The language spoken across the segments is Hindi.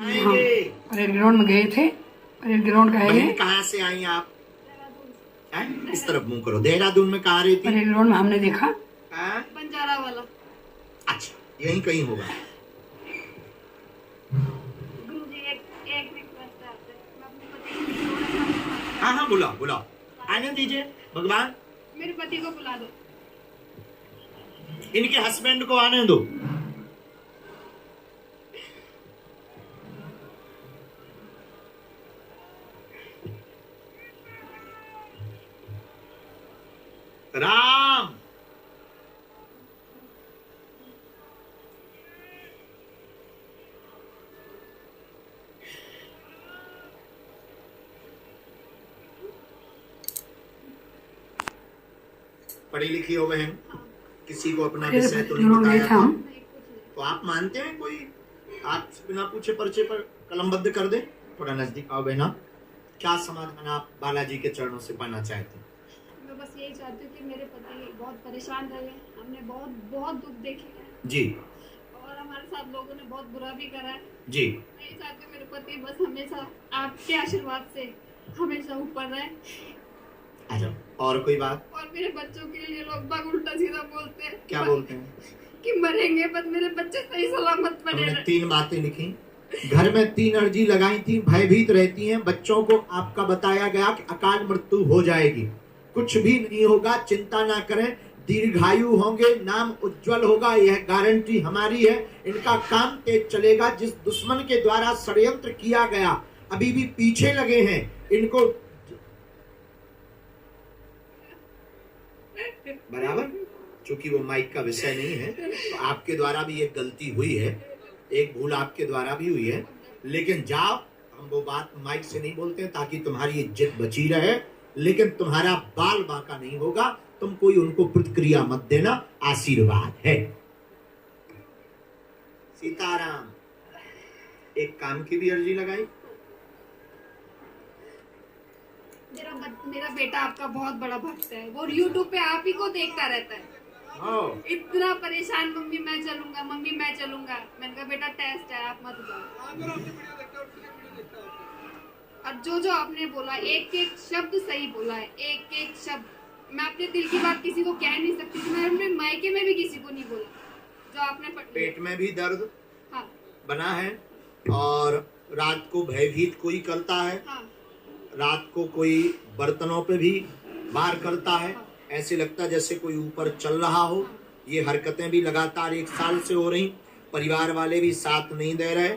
हाँ, परेड ग्राउंड में गए थे। परेड ग्राउंड का है ये। कहाँ से आई आप? इस तरफ मुंह करो। देहरादून में कहाँ रहती? परेड ग्राउंड में हमने देखा। बंजारा वाला। अच्छा, यहीं कहीं होगा। गुरुजी एक रिक्वेस्ट है आपसे। मैं अपने पति को हाँ बुलाओ बुलाओ, आने दीजिए। भगवान मेरे पति को बुला दो। इनके हस्बैंड को आने दो। राम पढ़ी लिखी हो बहन, किसी को अपना विषय तो नहीं बताया था। तो आप मानते हैं कोई आपसे बिना पूछे पर्चे पर कलमबद्ध कर दे? थोड़ा नजदीक आओ बहना। क्या समाधान आप बालाजी के चरणों से पाना चाहते हैं? मैं बस यही चाहती हूँ कि मेरे पति बहुत परेशान रहे। हमने बहुत बहुत दुख देखे हैं जी, और हमारे साथ लोगों ने बहुत बुरा भी करा है जी। मैं यही चाहती हूँ मेरे पति बस हमेशा आपके आशीर्वाद से हमेशा ऊपर रहे। अच्छा, और कोई बात? और मेरे बच्चों के लिए लोग बाग उल्टा सीधा बोलते हैं। क्या बोलते हैं? कि मरेंगे बस मेरे बच्चे सही सलामत बने हमने रहे। 3 बातें लिखी। घर में 3 अर्जी लगाई थी। भयभीत रहती हैं। बच्चों को आपका बताया गया कि अकाल मृत्यु हो जाएगी, कुछ भी नहीं होगा, चिंता ना करें, दीर्घायु होंगे, नाम उज्जवल होगा, यह गारंटी हमारी है। इनका काम तेज चलेगा। जिस दुश्मन के द्वारा षड्यंत्र किया गया अभी भी पीछे लगे हैं, इनको बराबर, चूंकि वो माइक का विषय नहीं है तो आपके द्वारा भी एक गलती हुई है, एक भूल आपके द्वारा भी हुई है। लेकिन जाओ, हम वो बात माइक से नहीं बोलते हैं ताकि तुम्हारी इज्जत बची रहे, लेकिन तुम्हारा बाल बांका नहीं होगा। तुम कोई उनको प्रतिक्रिया मत देना, आशीर्वाद है। सीताराम। एक काम की भी अर्जी लगाई। मेरा बेटा आपका बहुत बड़ा भक्त है। वो YouTube पे आप ही को देखता रहता है। इतना परेशान, मम्मी मैं चलूंगा, मम्मी मैं चलूंगा। मैंने कहा बेटा टेस्ट है, आप मत जाओ। और जो आपने बोला एक एक शब्द सही बोला है, एक एक शब्द। मैं अपने दिल की बात किसी को कह नहीं सकती थी। मैं अपने मायके में भी किसी को नहीं बोला जो आपने पेट में भी दर्द हाँ बना है और रात को भयभीत कोई करता है। हाँ। रात को कोई बर्तनों पे भी वार करता है। ऐसे लगता है जैसे कोई ऊपर चल रहा हो। ये हरकतें भी लगातार 1 साल से हो रही। परिवार वाले भी साथ नहीं दे रहे।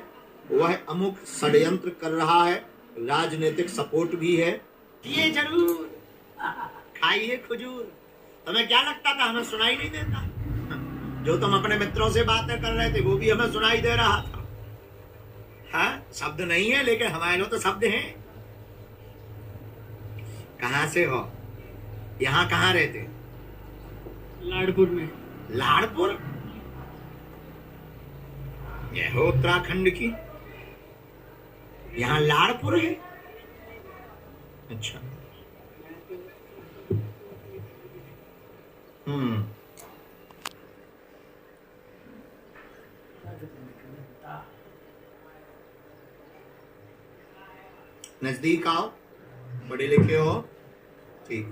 वह अमुक षड्यंत्र कर रहा है। राजनीतिक सपोर्ट भी है। ये जरूर खाइए खजूर। तुम्हें क्या लगता था हमें सुनाई नहीं देता? जो तुम अपने मित्रों से बातें कर रहे थे वो भी हमें सुनाई दे रहा था। हाँ, शब्द नहीं है लेकिन हमारे तो शब्द हैं। कहाँ से हो? यहाँ कहाँ रहते? लाड़पुर में। लाड़पुर? यह हो उत्तराखंड की? यहाँ लाड़पुर है? अच्छा। नजदीक आओ, पढ़े लिखे हो, ठीक।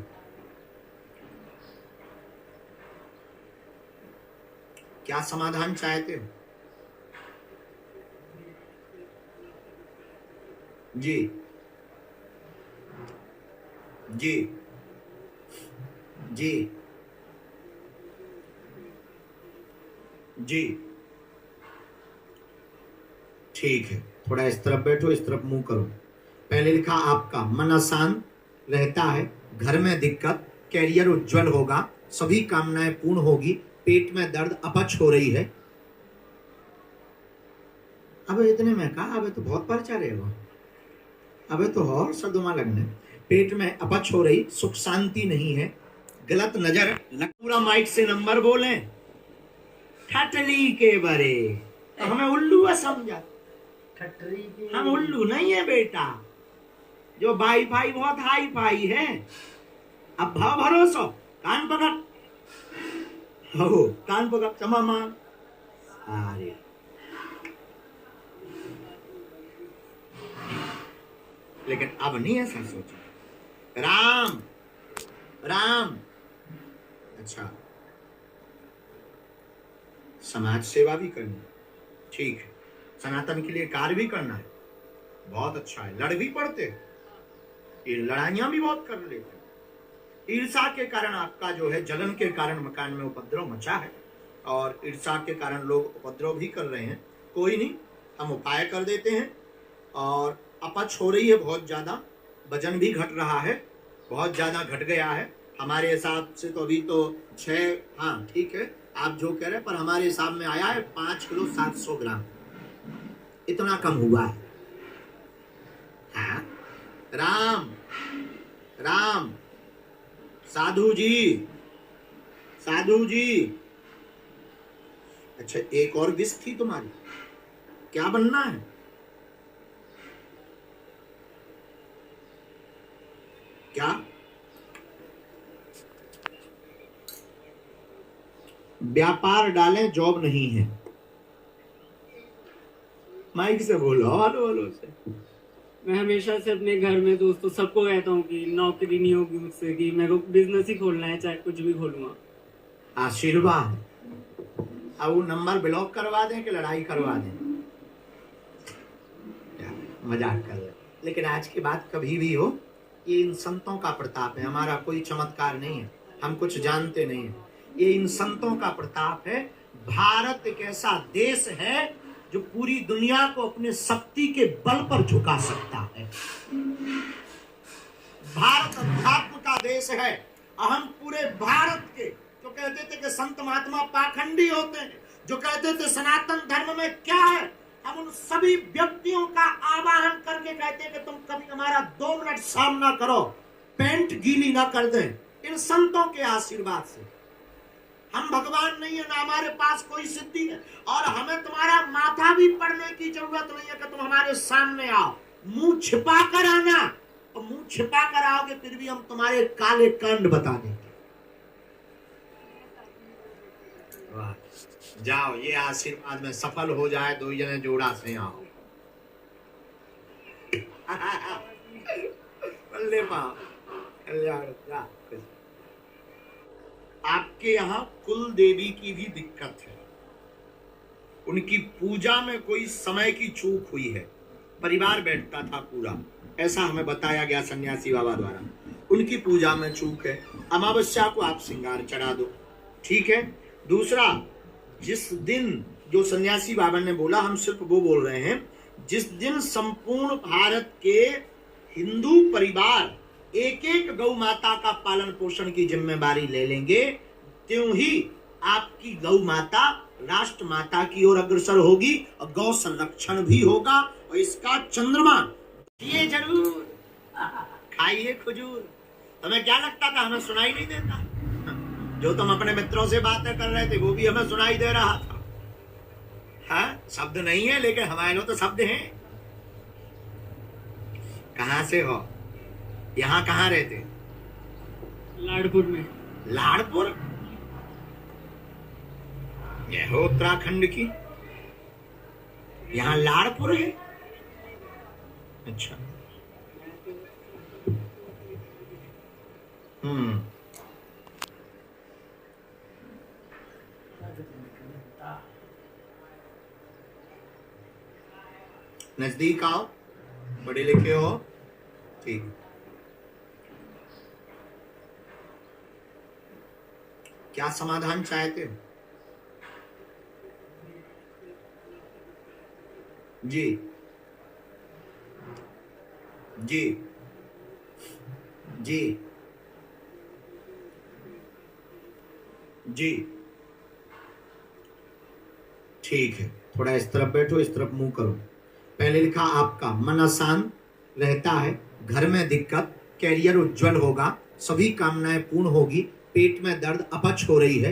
क्या समाधान चाहते हो? जी जी जी जी, ठीक है। थोड़ा इस तरफ बैठो, इस तरफ मुंह करो। पहले लिखा आपका मन अशांत रहता है, घर में दिक्कत, कैरियर उज्जवल होगा, सभी कामनाएं पूर्ण होगी, पेट में दर्द, अपच हो रही है। अब इतने में कहा, अब तो बहुत पर्चा रहेगा। अब तो और सदमा लगने। पेट में अपच हो रही, सुख शांति नहीं है, गलत नजर। पूरा माइक से नंबर बोले। ठटली के बरे तो हमें उल्लू समझा। हम उल्लू नहीं है बेटा। जो वाईफाई बहुत हाई फाई है। अब भाव भरोसा, कान पकड़, हो कान पकड़, क्षमा मांग। अरे लेकिन अब नहीं ऐसा सोचा। राम राम। अच्छा, समाज सेवा भी करनी है, ठीक है, सनातन के लिए कार्य भी करना है, बहुत अच्छा है। लड़ भी पड़ते, ये लड़ाइयां भी बहुत कर लेते। ईर्षा के कारण आपका जो है, जलन के कारण मकान में उपद्रव मचा है और ईर्षा के कारण लोग उपद्रव भी कर रहे हैं। कोई नहीं, हम उपाय कर देते हैं। और अपच हो रही है बहुत ज्यादा, वजन भी घट रहा है, बहुत ज्यादा घट गया है हमारे हिसाब से। तो अभी तो 6, हाँ ठीक है आप जो कह रहे हैं, पर हमारे हिसाब में आया है 5 किलो 700 ग्राम, इतना कम हुआ है। हाँ, राम राम। साधु जी, साधु जी। अच्छा, एक और विश थी तुम्हारी, क्या बनना है? क्या? व्यापार डालें, जॉब नहीं है। माइक से बोलो, हेलो हेलो से। मैं हमेशा से अपने घर में दोस्तों सबको कहता हूँ कि नौकरी नहीं होगी मुझसे, कि मेरे को बिजनेस ही खोलना है, चाहे कुछ भी खोलूंगा। आशीर्वाद। अब वो नंबर ब्लॉक करवा दें कि लड़ाई करवा दें? मजाक कर रहे, लेकिन आज की बात कभी भी हो, ये इन संतों का प्रताप है, हमारा कोई चमत्कार नहीं है, हम कुछ जानते नहीं है, ये इन संतों का प्रताप है। भारत एक ऐसा देश है जो पूरी दुनिया को अपने शक्ति के बल पर झुका सकता है। भारत अध्यात्म का देश है। हम पूरे भारत के जो कहते थे कि संत महात्मा पाखंडी होते हैं, जो कहते थे सनातन धर्म में क्या है, हम उन सभी व्यक्तियों का आवाहन करके कहते हैं कि तुम कभी हमारा 2 मिनट सामना करो, पैंट गीली ना कर दें। इन संतों के आशीर्वाद से हम भगवान नहीं है, ना हमारे पास कोई सिद्धि है, और हमें तुम्हारा माथा भी पड़ने की जरूरत नहीं है कि तुम हमारे सामने आओ। मुंह छिपा कर आना, और मुंह छिपा कर आओगे फिर भी हम तुम्हारे काले कांड बता देंगे। वाह, जाओ, ये आशीर्वाद में सफल हो जाए, 2 जने जोड़ा से आओ। बल्ले पाओ, कल्याण। आपके यहाँ कुल देवी की भी दिक्कत है, उनकी पूजा में कोई समय की चूक हुई है, परिवार बैठता था पूरा, ऐसा हमें बताया गया सन्यासी बाबा द्वारा। उनकी पूजा में चूक है, अमावस्या को आप श्रृंगार चढ़ा दो, ठीक है। दूसरा, जिस दिन जो सन्यासी बाबा ने बोला, हम सिर्फ वो बोल रहे हैं, जिस दिन संपूर्ण भारत के हिंदू परिवार एक एक गौ माता का पालन पोषण की जिम्मेदारी ले लेंगे, त्यों ही आपकी गौ माता राष्ट्र माता की ओर अग्रसर होगी और गौ संरक्षण भी होगा। और इसका चंद्रमा ये जरूर खाइए खजूर। हमें क्या लगता था, हमें सुनाई नहीं देता? जो तुम अपने मित्रों से बातें कर रहे थे वो भी हमें सुनाई दे रहा था। हाँ, शब्द नहीं है लेकिन हमारे लोग तो शब्द हैं। कहां से हो? यहाँ कहाँ रहते? लाड़पुर में। लाड़पुर? यह हो उत्तराखंड की, यहाँ लाड़पुर है? अच्छा। नजदीक आओ, पढ़े लिखे हो, ठीक। क्या समाधान चाहते हो? जी जी जी जी, ठीक है। थोड़ा इस तरफ बैठो, इस तरफ मुंह करो। पहले लिखा आपका मन अशांत रहता है, घर में दिक्कत, कैरियर उज्जवल होगा, सभी कामनाएं पूर्ण होगी, पेट में दर्द, अपच हो रही है।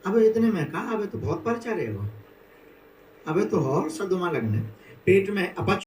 अब इतने में कहा, अब तो बहुत पर्चा रहेगा, अब तो और सदमा लगने, पेट में अपच